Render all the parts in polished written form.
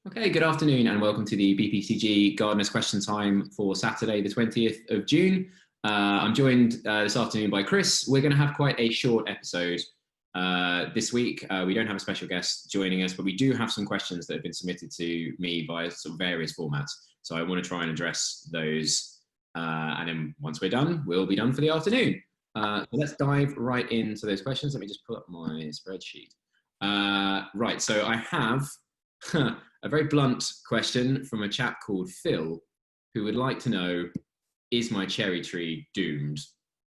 Okay, good afternoon and welcome to the BPCG Gardener's Question Time for Saturday, the 20th of June. I'm joined this afternoon by Chris. We're going to have quite a short episode this week. We don't have a special guest joining us, but we do have some questions that have been submitted to me via sort of various formats. So I want to try and address those. And then once we're done, we'll be done for the afternoon. So let's dive right into those questions. Let me just pull up my spreadsheet. Right, so I have a very blunt question from a chap called Phil, who would like to know, is my cherry tree doomed?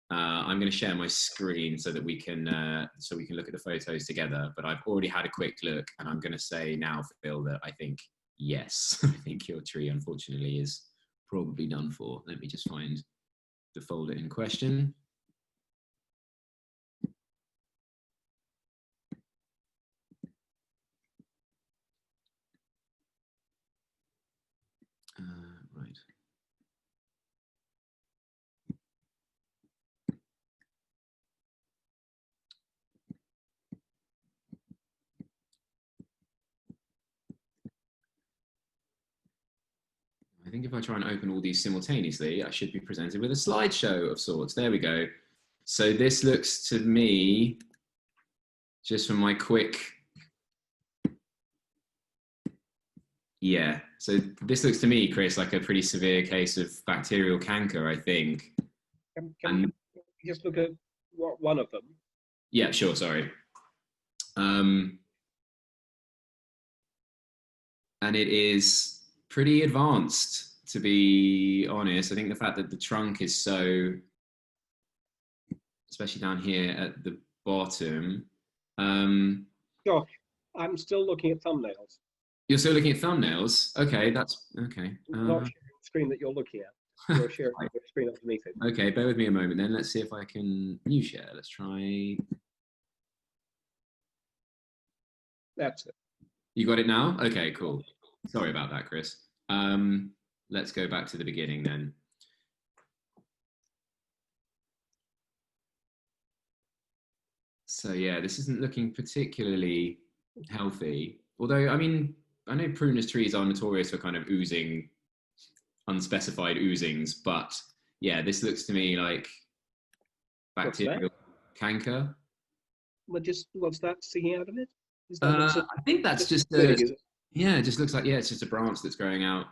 I'm going to share my screen so that we can look at the photos together, but I've already had a quick look and I'm going to say now, Phil, that I think yes. I think your tree unfortunately is probably done for. Let me just find the folder in question. Right. I think if I try and open all these simultaneously, I should be presented with a slideshow of sorts. There we go. So this looks to me, just from my quick, yeah. So this looks to me, Chris, like a pretty severe case of bacterial canker, I think. Can you just look at one of them? Yeah, sure, sorry. And it is pretty advanced, to be honest. I think the fact that the trunk is so, especially down here at the bottom. Josh, I'm still looking at thumbnails. You're still looking at thumbnails? Okay, that's okay. Not sharing the screen that you're looking at. You're sharing your screen underneath it. Okay, bear with me a moment then. Let's see if I can new share. Let's try. That's it. You got it now? Okay, cool. Sorry about that, Chris. Let's go back to the beginning then. So yeah, this isn't looking particularly healthy. Although, I mean, I know prunus trees are notorious for kind of oozing, unspecified oozings, but yeah, this looks to me like bacterial canker. What's that sticking out of it? I think that's just yeah, it just looks like, yeah, it's just a branch that's growing out.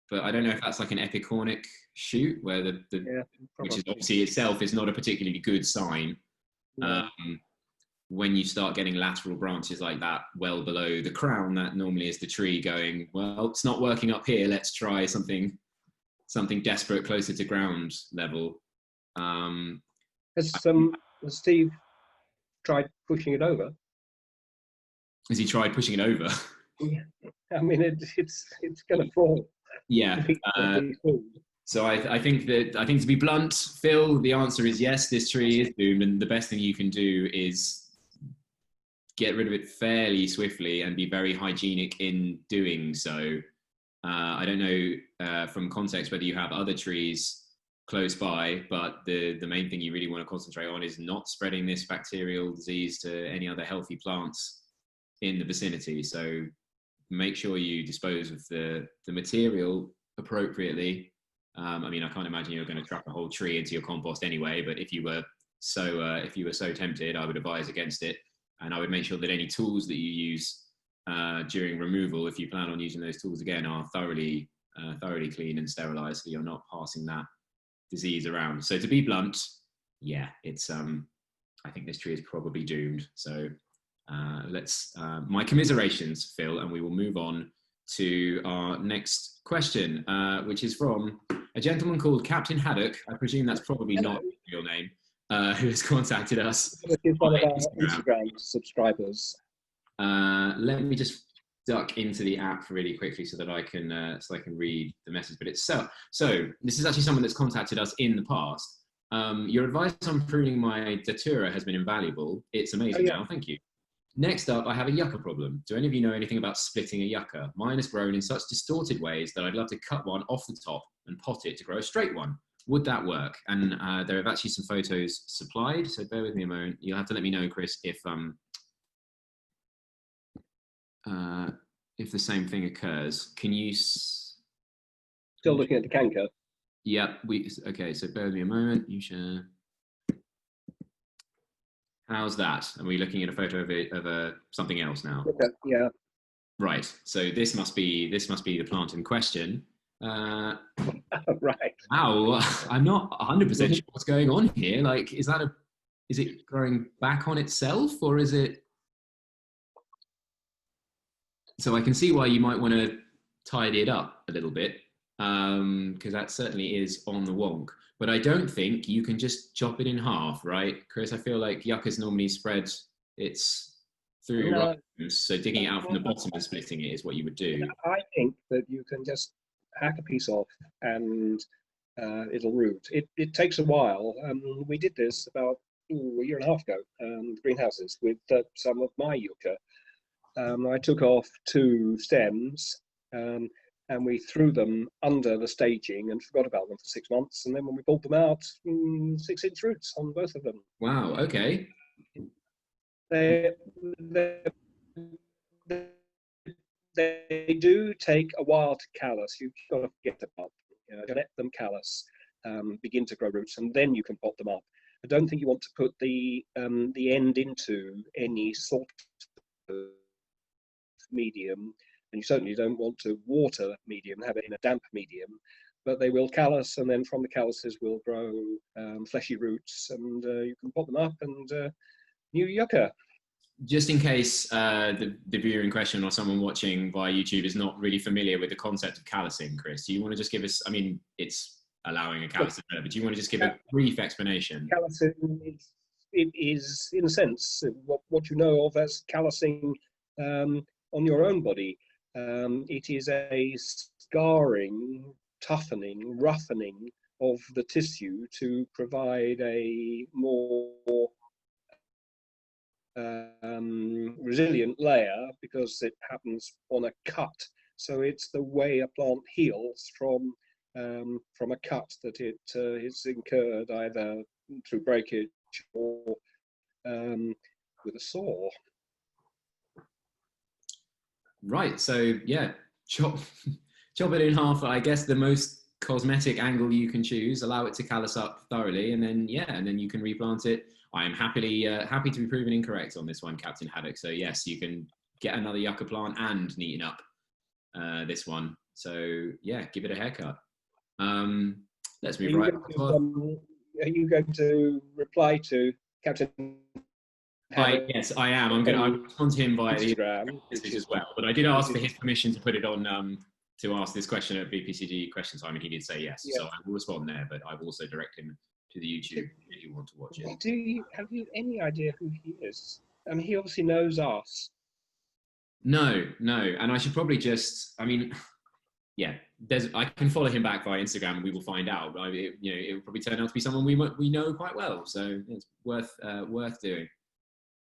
But I don't know if that's like an epicornic shoot where which is obviously itself is not a particularly good sign. No. When you start getting lateral branches like that well below the crown, that normally is the tree going, well, it's not working up here, let's try something desperate closer to ground level. Has Steve tried pushing it over? Has he tried pushing it over? Yeah. I mean, it's going to fall. Yeah. So I think to be blunt, Phil, the answer is yes, this tree is doomed, and the best thing you can do is get rid of it fairly swiftly and be very hygienic in doing so. I don't know from context whether you have other trees close by, but the main thing you really want to concentrate on is not spreading this bacterial disease to any other healthy plants in the vicinity. So make sure you dispose of the material appropriately. I mean, I can't imagine you're going to trap a whole tree into your compost anyway, but if you were so tempted, I would advise against it. And I would make sure that any tools that you use during removal, if you plan on using those tools again, are thoroughly clean and sterilized, so you're not passing that disease around. So to be blunt, yeah, it's I think this tree is probably doomed. So let's my commiserations, Phil, and we will move on to our next question, which is from a gentleman called Captain Haddock. I presume that's probably not your name. Who has contacted us. He's one of our Instagram subscribers. Let me just duck into the app really quickly so that I can read the message. But it's so this is actually someone that's contacted us in the past. Your advice on pruning my datura has been invaluable. It's amazing now. Thank you. Next up, I have a yucca problem. Do any of you know anything about splitting a yucca? Mine has grown in such distorted ways that I'd love to cut one off the top and pot it to grow a straight one. Would that work? And there have actually some photos supplied, so bear with me a moment. You'll have to let me know, Chris, if if the same thing occurs. Can you? Still looking at the canker. Yep. Okay. So bear with me a moment. You share. How's that? Are we looking at a photo of something else now? Okay, yeah. Right. So this must be the plant in question. Right. Wow. I'm not 100% sure what's going on here. Like, is it growing back on itself, or is it? So I can see why you might want to tidy it up a little bit, because that certainly is on the wonk. But I don't think you can just chop it in half, right, Chris? I feel like yucca's normally spread its through rhizomes, so digging it out from the bottom and splitting it is what you would do. I think that you can just hack a piece off and it'll root. It takes a while. We did this about a year and a half ago, greenhouses, with some of my yucca. I took off 2 stems and we threw them under the staging and forgot about them for 6 months. And then when we pulled them out, 6-inch roots on both of them. Wow, okay. They do take a while to callus. You've got to get them up, let them callus, begin to grow roots, and then you can pot them up. I don't think you want to put the end into any sort of medium, and you certainly don't want to water medium, have it in a damp medium, but they will callus, and then from the calluses will grow fleshy roots, and you can pot them up and new yucca. Just in case the viewer in question or someone watching via YouTube is not really familiar with the concept of callusing, Chris, do you want to just give us, I mean, it's allowing a callus to develop, but do you want to just give a brief explanation? Callusing is in a sense, what you know of as callusing on your own body. It is a scarring, toughening, roughening of the tissue to provide a more resilient layer, because it happens on a cut. So it's the way a plant heals from a cut that it is incurred either through breakage or with a saw. Right. So yeah, chop it in half. I guess the most cosmetic angle you can choose. Allow it to callus up thoroughly, and then you can replant it. I am happy to be proven incorrect on this one, Captain Haddock. So yes, you can get another yucca plant and neaten up this one. So yeah, give it a haircut. Let's move right on. Are you going to reply to Captain Haddock? Yes, I am. I'll respond to him via Instagram as well. But I did ask for his permission to put it on to ask this question at VPCG question time, and he did say yes. Yeah. So I will respond there, but I will also direct him to the YouTube if you want to watch it. Have you any idea who he is? I mean, he obviously knows us. No, and I should probably just. I mean, yeah, I can follow him back via Instagram, and we will find out. But it will probably turn out to be someone we know quite well, so it's worth doing.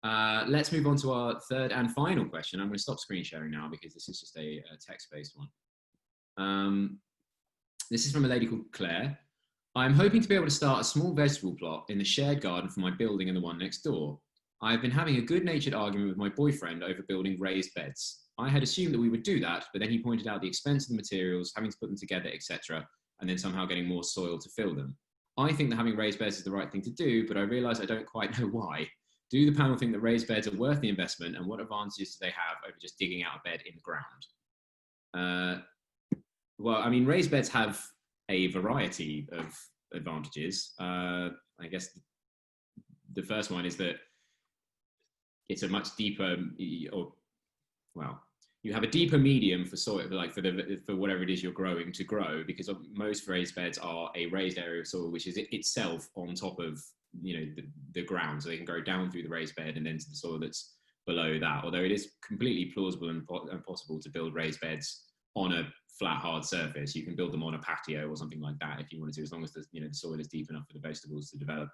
Let's move on to our third and final question. I'm going to stop screen sharing now because this is just a text-based one. This is from a lady called Claire. I'm hoping to be able to start a small vegetable plot in the shared garden for my building and the one next door. I have been having a good-natured argument with my boyfriend over building raised beds. I had assumed that we would do that, but then he pointed out the expense of the materials, having to put them together, etc., and then somehow getting more soil to fill them. I think that having raised beds is the right thing to do, but I realise I don't quite know why. Do the panel think that raised beds are worth the investment, and what advantages do they have over just digging out a bed in the ground? Well, I mean, raised beds have a variety of advantages. I guess the first one is that it's a much deeper, you have a deeper medium for soil, like for whatever it is you're growing to grow, because most raised beds are a raised area of soil which is itself on top of the ground, so they can go down through the raised bed and then to the soil that's below that. Although it is completely plausible and possible to build raised beds on a flat hard surface. You can build them on a patio or something like that if you wanted to, as long as the soil is deep enough for the vegetables to develop.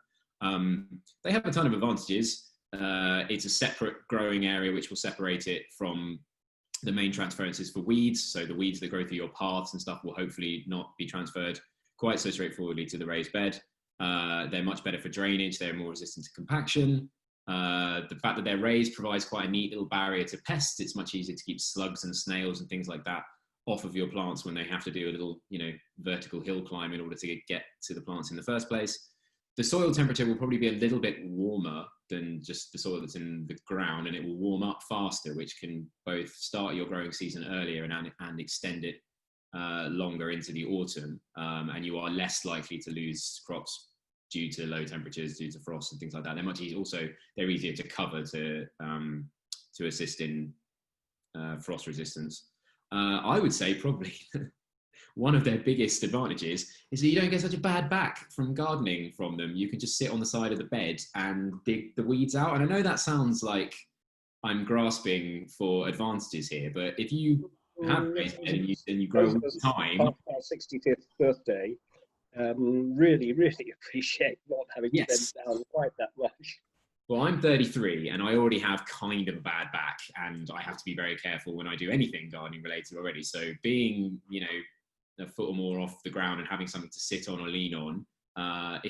They have a ton of advantages. It's a separate growing area which will separate it from the main transferences for weeds. So the weeds that grow through your paths and stuff will hopefully not be transferred quite so straightforwardly to the raised bed. They're much better for drainage. They're more resistant to compaction. The fact that they're raised provides quite a neat little barrier to pests. It's much easier to keep slugs and snails and things like that off of your plants when they have to do a little, vertical hill climb in order to get to the plants in the first place. The soil temperature will probably be a little bit warmer than just the soil that's in the ground, and it will warm up faster, which can both start your growing season earlier and extend it longer into the autumn. And you are less likely to lose crops due to low temperatures, due to frost and things like that. They're much easier. Also, they're easier to cover to assist in frost resistance. I would say probably one of their biggest advantages is that you don't get such a bad back from gardening from them. You can just sit on the side of the bed and dig the weeds out. And I know that sounds like I'm grasping for advantages here, but if you have raised bed and you grow all the time. Past our 65th birthday, really, really appreciate not having to bend down quite that much. Well, I'm 33 and I already have kind of a bad back, and I have to be very careful when I do anything gardening related already. So being, a foot or more off the ground and having something to sit on or lean on,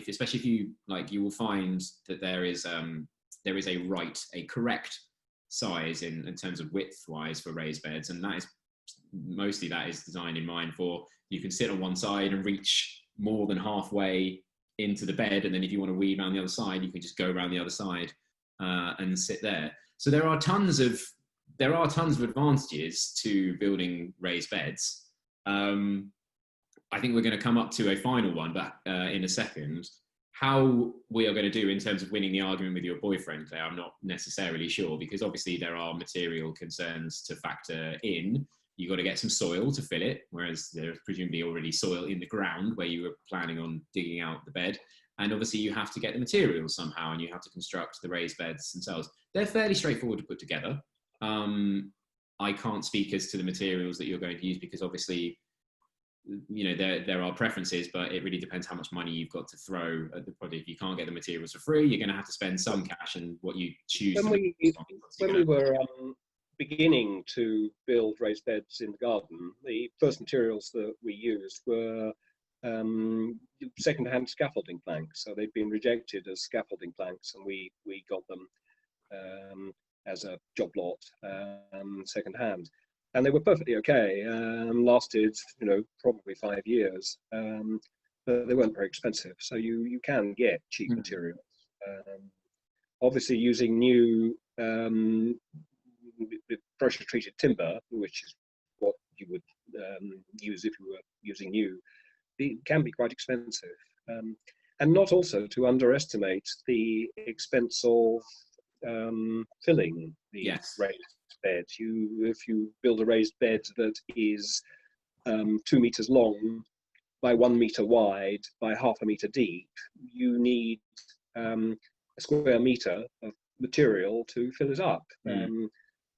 especially if you you will find that there is a correct size in terms of width wise for raised beds, and that is designed in mind for, you can sit on one side and reach more than halfway into the bed, and then if you want to weave around the other side, you can just go around the other side and sit there. So there are tons of advantages to building raised beds. I think we're going to come up to a final one, but in a second. How we are going to do in terms of winning the argument with your boyfriend, Claire, I'm not necessarily sure, because obviously there are material concerns to factor in. You've got to get some soil to fill it, whereas there's presumably already soil in the ground where you were planning on digging out the bed. And obviously you have to get the materials somehow, and you have to construct the raised beds themselves. They're fairly straightforward to put together. I can't speak as to the materials that you're going to use, because obviously, there are preferences, but it really depends how much money you've got to throw at the project. If you can't get the materials for free, you're going to have to spend some cash, and what you choose. When we were beginning to build raised beds in the garden, the first materials that we used were second-hand scaffolding planks. So they'd been rejected as scaffolding planks, and we got them as a job lot second-hand. And they were perfectly okay, lasted, probably 5 years, but they weren't very expensive. So you can get cheap materials. Obviously using new pressure-treated timber, which is what you would use if you were using new, it can be quite expensive. And not also to underestimate the expense of filling the raised bed. If you build a raised bed that is 2 meters long by 1 meter wide by half a meter deep, you need a square meter of material to fill it up.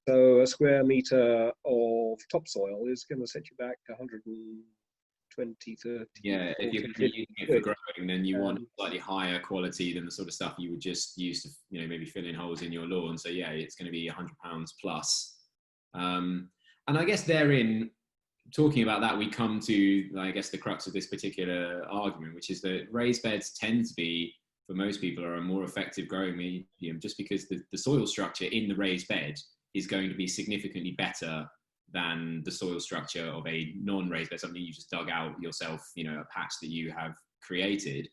So a square meter of topsoil is going to set you back 120, 30. Yeah, if you're using it for growing, then you want slightly higher quality than the sort of stuff you would just use to, maybe fill in holes in your lawn. So yeah, it's going to be £100 plus. And I guess therein, talking about that, we come to, the crux of this particular argument, which is that raised beds tend to be, for most people, are a more effective growing medium, just because the soil structure in the raised bed is going to be significantly better than the soil structure of a non-raised bed, something you just dug out yourself, a patch that you have created.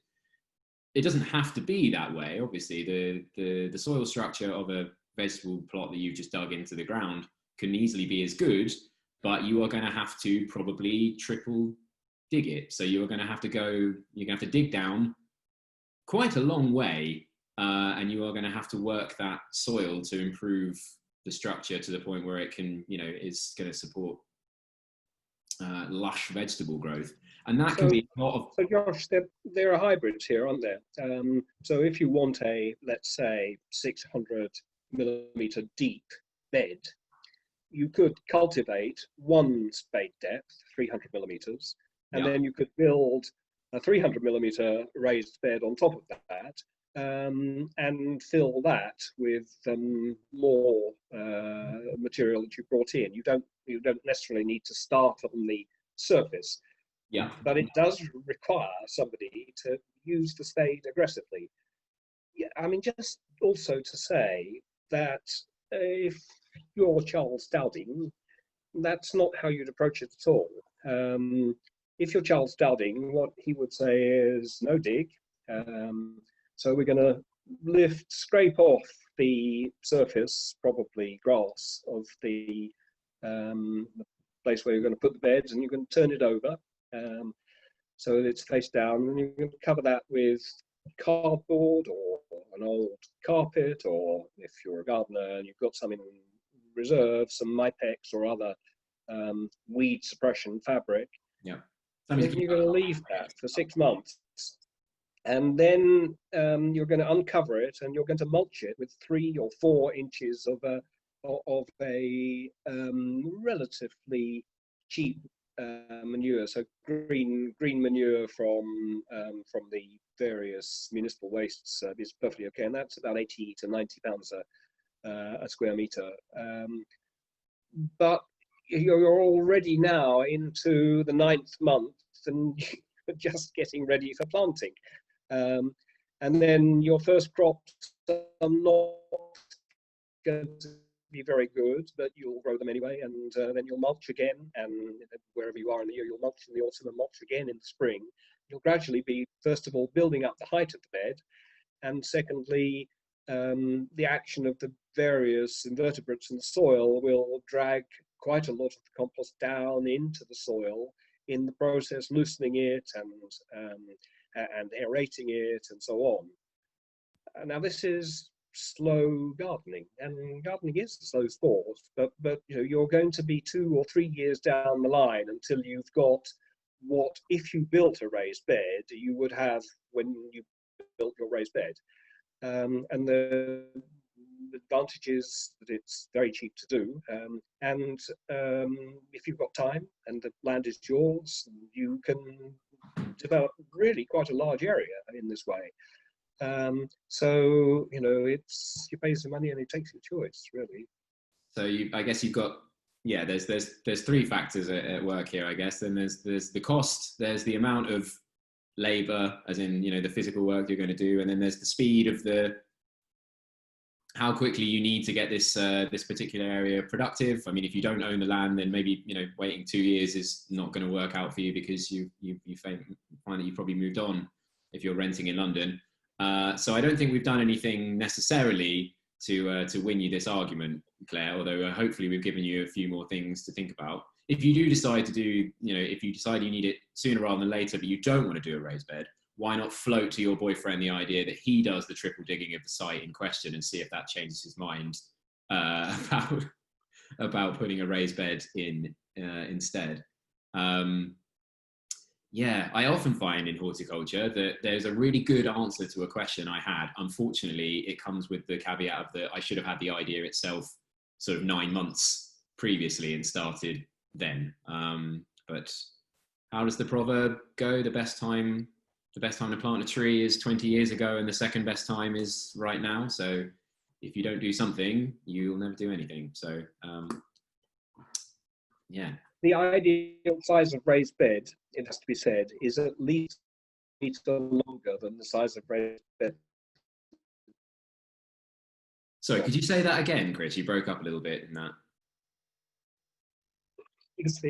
It doesn't have to be that way. Obviously, the soil structure of a vegetable plot that you've just dug into the ground can easily be as good, but you are going to have to probably triple dig it. So you're going to have to dig down quite a long way, and you are going to have to work that soil to improve the structure to the point where it can, is going to support lush vegetable growth. And that can be a lot of... So Josh, there are hybrids here, aren't there? So if you want a, let's say, 600 millimeter deep bed, you could cultivate one spade depth, 300 millimeters, and then you could build a 300 millimeter raised bed on top of that, and fill that with more material that you brought in. You don't necessarily need to start on the surface, but it does require somebody to use the spade aggressively. Yeah, I mean, just also to say that if you're Charles Dowding, that's not how you'd approach it at all. If you're Charles Dowding, what he would say is no dig. So we're going to scrape off the surface, probably grass, of the place where you're going to put the beds, and you're going to turn it over so that it's face down, and you're going to cover that with cardboard or an old carpet, or if you're a gardener and you've got some in reserve, some Mypex or other weed suppression fabric. Yeah. And then you're going to leave that for 6 months. And then you're going to uncover it, and you're going to mulch it with 3 or 4 inches of a relatively cheap manure. So green manure from the various municipal wastes is perfectly okay, and that's about 80 to 90 pounds a square meter. But you're already now into the 9th month, and you're just getting ready for planting. And then your first crops are not going to be very good, but you'll grow them anyway, and then you'll mulch again, and wherever you are in the year, you'll mulch in the autumn and mulch again in the spring. You'll gradually be, first of all, building up the height of the bed, and secondly, the action of the various invertebrates in the soil will drag quite a lot of the compost down into the soil, in the process loosening it and aerating it and so on. Now this is slow gardening, and gardening is a slow sport, but you know, you're going to be 2 or 3 years down the line until you've got what, if you built a raised bed, you would have when you built your raised bed. And the advantage is that it's very cheap to do, and if you've got time and the land is yours, you can develop really quite a large area in this way. So you know, you pay some money and it takes your choice, really. So I guess you've got, yeah, there's 3 factors at work here, I guess. Then there's the cost, there's the amount of labor, as in, you know, the physical work you're going to do, and then there's the speed of how quickly you need to get this particular area productive. I mean, if you don't own the land, then maybe, you know, waiting 2 years is not going to work out for you, because you find that you've probably moved on if you're renting in London. So I don't think we've done anything necessarily to win you this argument, Claire, although hopefully we've given you a few more things to think about. If you do decide to do, you know, if you decide you need it sooner rather than later, but you don't want to do a raised bed, why not float to your boyfriend the idea that he does the triple digging of the site in question, and see if that changes his mind about putting a raised bed in instead. Yeah, I often find in horticulture that there's a really good answer to a question I had. Unfortunately, it comes with the caveat of that I should have had the idea itself sort of 9 months previously and started then. But how does the proverb go? The best time to plant a tree is 20 years ago, and the second best time is right now. So if you don't do something, you'll never do anything. So yeah. The ideal size of raised bed, it has to be said, is at least a meter longer than the size of raised bed. Sorry, could you say that again, Chris? You broke up a little bit in that. Because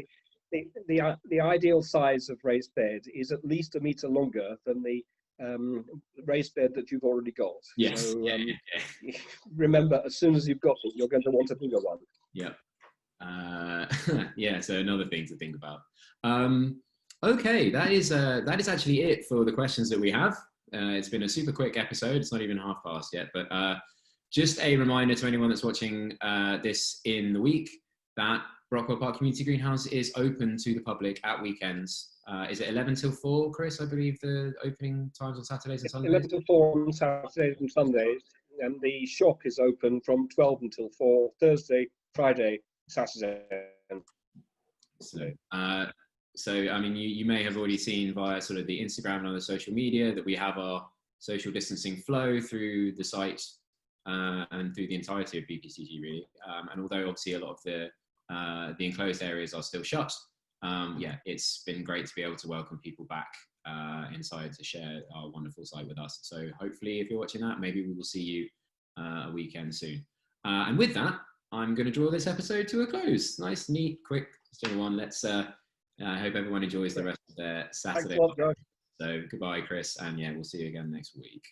the ideal size of raised bed is at least a meter longer than the raised bed that you've already got. Yes. So, remember, as soon as you've got it, you're going to want a bigger one. Yeah. Yeah, so another thing to think about. Okay, that is actually it for the questions that we have. It's been a super quick episode. It's not even half past yet, but just a reminder to anyone that's watching this in the week that Brockwell Park Community Greenhouse is open to the public at weekends. Is it 11 till 4, Chris? I believe the opening times on Saturdays and Sundays? 11 till 4 on Saturdays and Sundays, and the shop is open from 12 until 4, Thursday, Friday, Saturday. So I mean, you may have already seen via sort of the Instagram and other social media that we have our social distancing flow through the site and through the entirety of BPCG, really. And although obviously a lot of the enclosed areas are still shut, yeah, it's been great to be able to welcome people back inside to share our wonderful site with us. So hopefully, if you're watching that, maybe we will see you a weekend soon. And with that, I'm going to draw this episode to a close. Nice, neat, quick, one. Let's. I hope everyone enjoys the rest of their Saturday. Thanks a lot, guys. So goodbye, Chris, and yeah, we'll see you again next week.